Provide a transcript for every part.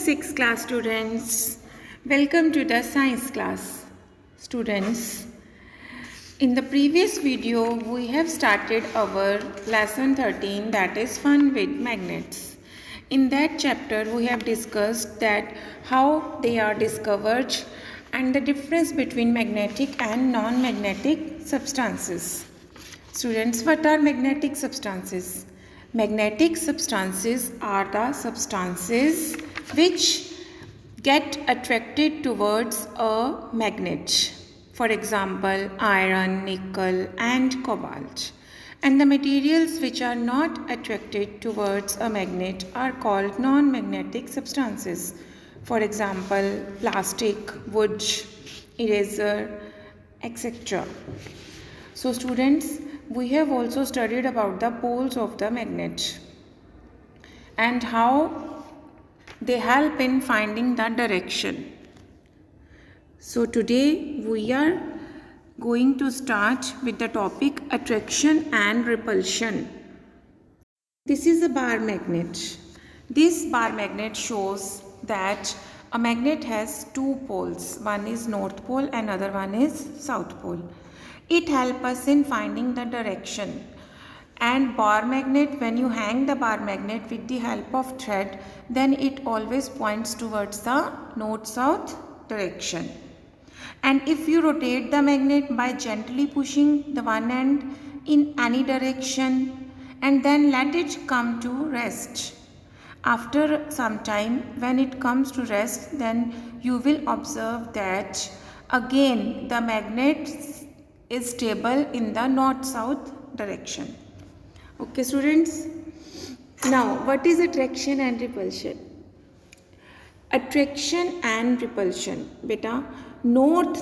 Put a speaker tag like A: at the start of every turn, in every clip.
A: 6th class students, welcome to the science class. Students, in the previous video we have started our lesson 13, that is fun with magnets. In that chapter we have discussed that how they are discovered and the difference between magnetic and non-magnetic substances. Students, what are magnetic substances? Magnetic substances are the substances which get attracted towards a magnet. For example, iron, nickel and cobalt. And the materials which are not attracted towards a magnet are called non-magnetic substances. For example, plastic, wood, eraser, etc. So students, we have also studied about the poles of the magnet and how they help in finding the direction. So today we are going to start with the topic attraction and repulsion. This is a bar magnet. This bar magnet shows that a magnet has two poles. One is north pole and other one is south pole. It helps us in finding the direction. And bar magnet, when you hang the bar magnet with the help of thread, then it always points towards the north-south direction. And if you rotate the magnet by gently pushing the one end in any direction and then let it come to rest. After some time, when it comes to rest, then you will observe that again the magnet is stable in the north-south direction. Okay students, now what is attraction and repulsion? Attraction and repulsion, beta, north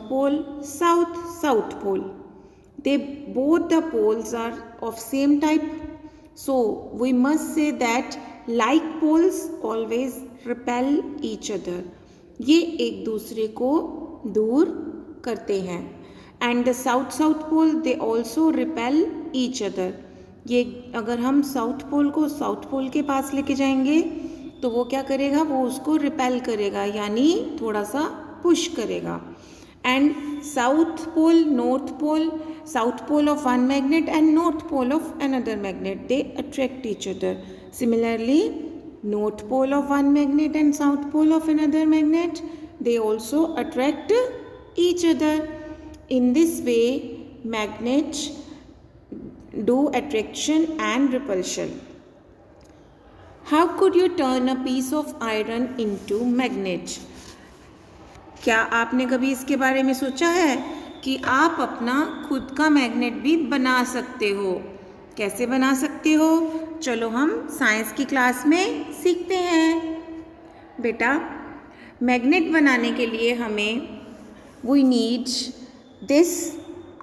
A: pole, south pole, they both the poles are of same type, so we must say that like poles always repel each other. ये एक दूसरे को दूर करते हैं. And the south pole, they also repel each other. ये अगर हम साउथ पोल को साउथ पोल के पास लेके जाएंगे तो वो क्या करेगा, वो उसको रिपेल करेगा, यानी थोड़ा सा पुश करेगा. And south pole, north pole, south pole of one magnet and north pole of another magnet, they attract each other. Similarly north pole of one magnet and south pole of another magnet, they also attract each other. In this way, magnets do attraction and repulsion. How could you turn a piece of iron into magnet? क्या आपने कभी इसके बारे में सोचा है कि आप अपना खुद का मैग्नेट भी बना सकते हो? कैसे बना सकते हो? चलो हम साइंस की क्लास में सीखते हैं. बेटा, मैग्नेट बनाने के लिए हमें we need this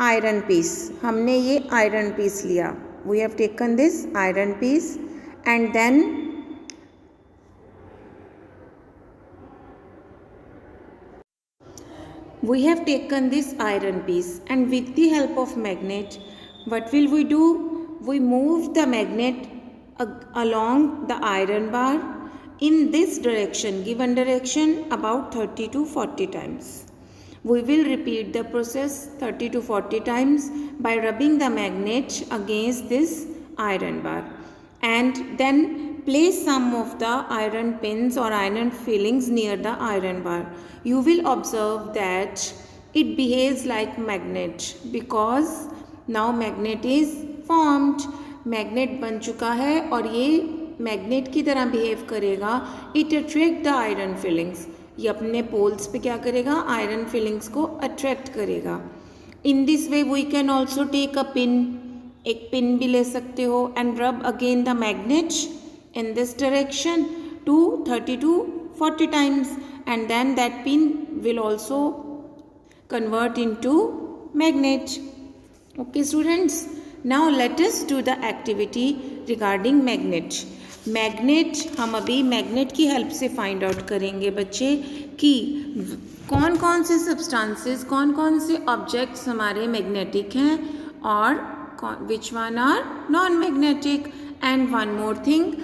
A: iron piece. हमने ये आयरन पीस लिया. We have taken this iron piece and then we have taken this iron piece, and with the help of magnet, what will we do? We move the magnet along the iron bar in this direction, given direction, about 30 to 40 times. We will repeat the process 30 to 40 times by rubbing the magnet against this iron bar, and then place some of the iron pins or iron fillings near the iron bar. You will observe that it behaves like magnet because now magnet is formed. Magnet बन चुका है और ये magnet की तरह behave करेगा. It attract the iron filings. ये अपने पोल्स पे क्या करेगा, आयरन फिलिंग्स को अट्रैक्ट करेगा. In this way we can also take a pin. एक पिन भी ले सकते हो and rub again the magnet in this direction to 30 to 40 times, and then that pin will also convert into magnet. Okay students, now let us do the activity regarding magnet. Magnet हम अभी magnet की help से find out करेंगे बच्चे कि कौन कौन से सब्सटेंसेस, कौन कौन से ऑब्जेक्ट्स हमारे मैग्नेटिक हैं और which one are non magnetic. And one more thing,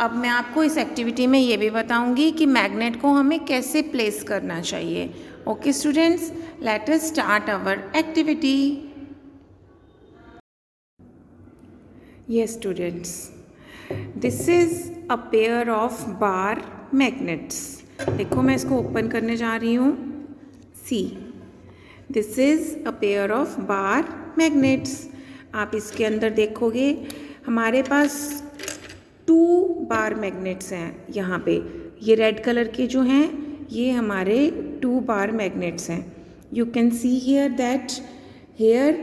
A: अब मैं आपको इस एक्टिविटी में ये भी बताऊंगी कि मैग्नेट को हमें कैसे प्लेस करना चाहिए. Okay students, let us start our activity. Yes students, this is a pair of bar magnets. देखो मैं इसको ओपन करने जा रही हूँ. See, this is a pair of bar magnets. आप इसके अंदर देखोगे हमारे पास 2 बार मैग्नेट्स हैं. यहाँ पे ये रेड कलर के जो हैं ये हमारे 2 बार मैग्नेट्स हैं. You can see here that here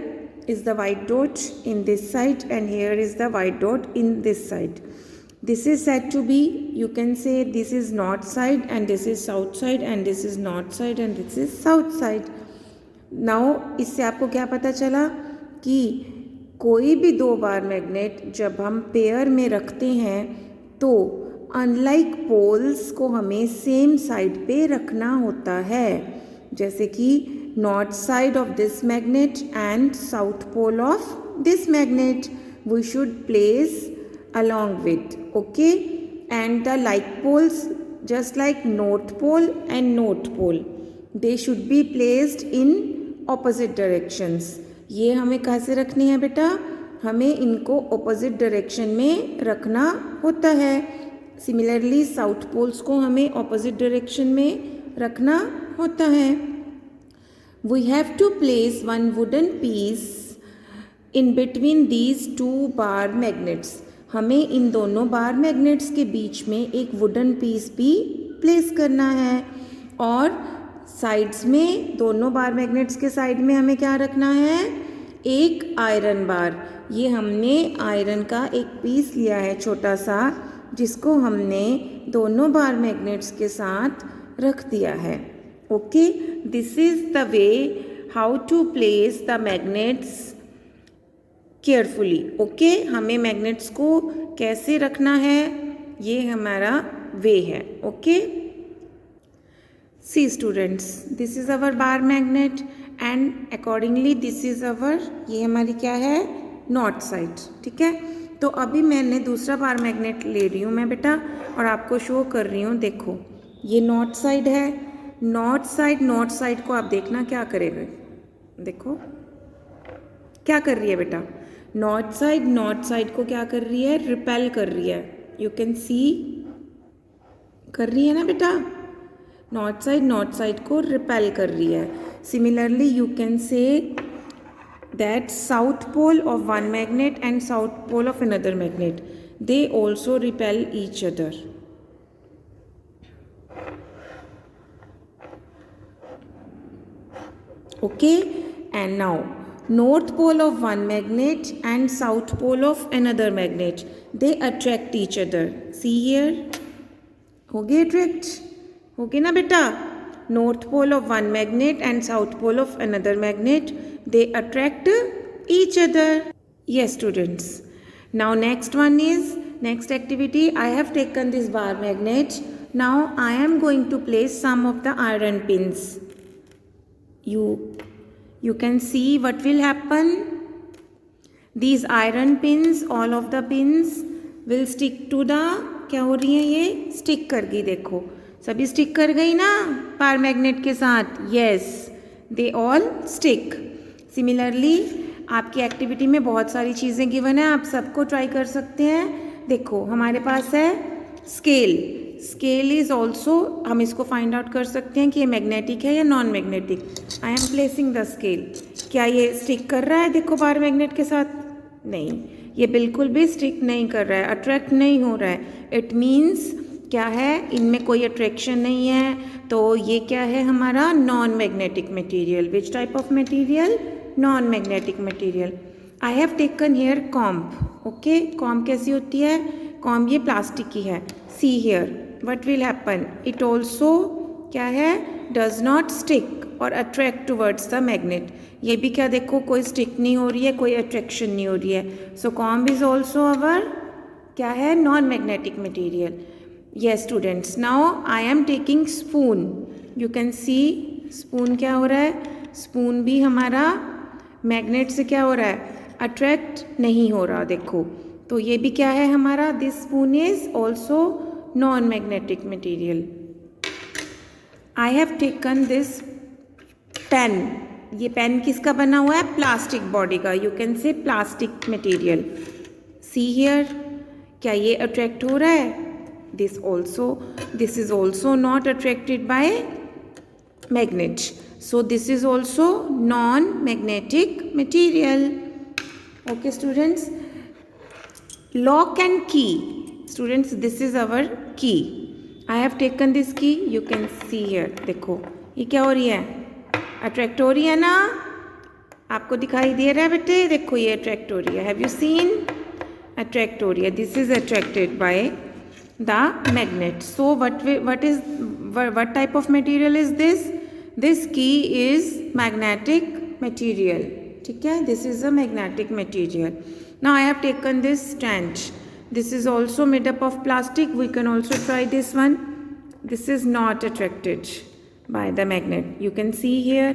A: is the white dot in this side and here is the white dot in this side. This is said to be, you can say this is north side and this is south side and this is north side and this is south side. Now इससे आपको क्या पता चला कि कोई भी 2 bar magnet जब हम पेयर में रखते हैं तो अनलाइक पोल्स को हमें सेम साइड पे रखना होता है. जैसे कि north side of this magnet and south pole of this magnet we should place along with. Okay, and the like poles just like north pole and north pole, they should be placed in opposite directions. ये हमें कैसे रखनी है बेटा? हमें इनको opposite direction में रखना होता है. Similarly south poles को हमें opposite direction में रखना होता है. We have to place one wooden piece in between these 2 bar magnets. हमें इन दोनों बार मैग्नेट्स के बीच में एक वुडन पीस भी प्लेस करना है. और साइड्स में दोनों बार मैग्नेट्स के साइड में हमें क्या रखना है? एक आयरन बार. ये हमने आयरन का एक पीस लिया है छोटा सा, जिसको हमने दोनों बार मैग्नेट्स के साथ रख दिया है. Okay, this is the way how to place the magnets carefully. Okay, हमें मैग्नेट्स को कैसे रखना है ये हमारा वे है. Okay, see students, this is our bar magnet and accordingly this is our, ये हमारी क्या है? North side. ठीक है, तो अभी मैंने दूसरा बार मैग्नेट ले रही हूँ मैं बेटा और आपको शो कर रही हूँ. देखो ये नॉर्थ साइड है. नॉर्थ साइड को आप देखना क्या करेगा. देखो क्या कर रही है बेटा? नॉर्थ साइड को क्या कर रही है? रिपेल कर रही है. यू कैन सी, कर रही है ना बेटा? नॉर्थ साइड को रिपेल कर रही है. Similarly you can say that south pole of one magnet and south pole of another magnet, they also repel each other. Okay, and now north pole of one magnet and south pole of another magnet, they attract each other. See here, हो गए attract, हो गए ना बेटा? north pole of one magnet and south pole of another magnet, they attract each other. Yes students, now next one is next activity. I have taken this bar magnet. Now I am going to place some of the iron pins. You can see what will happen. These iron pins, all of the pins will stick to the, क्या हो रही है? ये stick कर गई. देखो सभी stick कर गई ना बार मैग्नेट के साथ. Yes, they all stick. Similarly आपकी एक्टिविटी में बहुत सारी चीज़ें गिवन है, आप सबको ट्राई कर सकते हैं. देखो हमारे पास है स्केल. स्केल इज ऑल्सो, हम इसको फाइंड आउट कर सकते हैं कि ये मैग्नेटिक है या non magnetic. I am placing the scale. क्या ये स्टिक कर रहा है? देखो बार मैग्नेट के साथ. नहीं, ये बिल्कुल भी स्टिक नहीं कर रहा है, अट्रैक्ट नहीं हो रहा है. इट मीन्स क्या है? इनमें कोई अट्रैक्शन नहीं है. तो ये क्या है? हमारा non magnetic material. Which type of material? Non magnetic material. I have taken hair comb. Okay, comb कैसी होती है? कॉम्ब ये प्लास्टिक की है. See here, what will happen? It also क्या है? does not stick or attract towards the magnet. ये भी क्या देखो कोई stick नहीं हो रही है, कोई attraction नहीं हो रही है. So comb is also our क्या है? non magnetic material. Yes students, now I am taking spoon. You can see spoon क्या हो रहा है? spoon भी हमारा magnet से क्या हो रहा है? attract नहीं हो रहा. देखो तो ये भी क्या है हमारा, this spoon is also non magnetic material. I have taken this pen. ये पेन किसका बना हुआ है, प्लास्टिक बॉडी का. You can say plastic material. See here, क्या ये अट्रैक्ट हो रहा है, this is also not attracted by magnet. So this is also non-magnetic material. Okay students, lock and key. Students, this is our key. I have taken this key. You can see here. देखो ये क्या हो रही है, attract हो रही है ना, आपको दिखाई दे रहा है बेटे. देखो ये अट्रैक्ट हो रही है. हैव यू सीन, अट्रैक्ट हो रही है. This is attracted by the magnet. So what type of material is this? This key is magnetic material. ठीक है, this is a magnetic material. Now I have taken this stand. This is also made up of plastic. We can also try this one. This is not attracted by the magnet. You can see here,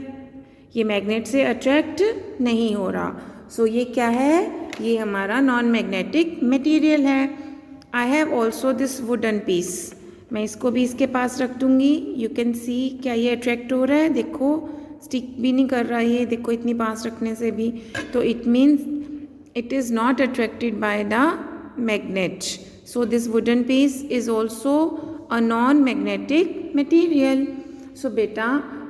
A: ये magnet से attract नहीं हो रहा. So ये क्या है, ये हमारा non magnetic material है. I have also this wooden piece. मैं इसको भी इसके पास रख दूंगी. यू कैन सी, क्या ये अट्रैक्ट हो रहा है, देखो स्टिक भी नहीं कर रहा है ये, देखो इतनी पास रखने से भी. तो it means it is not attracted by the magnet. So this wooden piece is also a non magnetic material. So बेटा,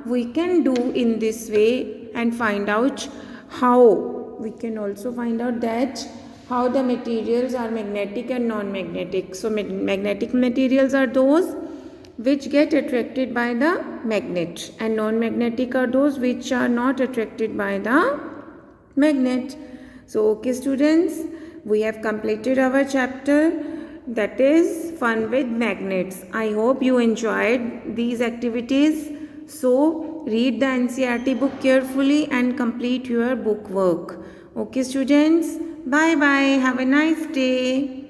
A: we can do in this way and find out how, we can also find out that how the materials are magnetic and non-magnetic. So magnetic materials are those which get attracted by the magnet, and non-magnetic are those which are not attracted by the magnet. So okay students, we have completed our chapter, that is fun with magnets. I hope you enjoyed these activities. So read the NCERT book carefully and complete your book work. Okay students, bye bye, have a nice day.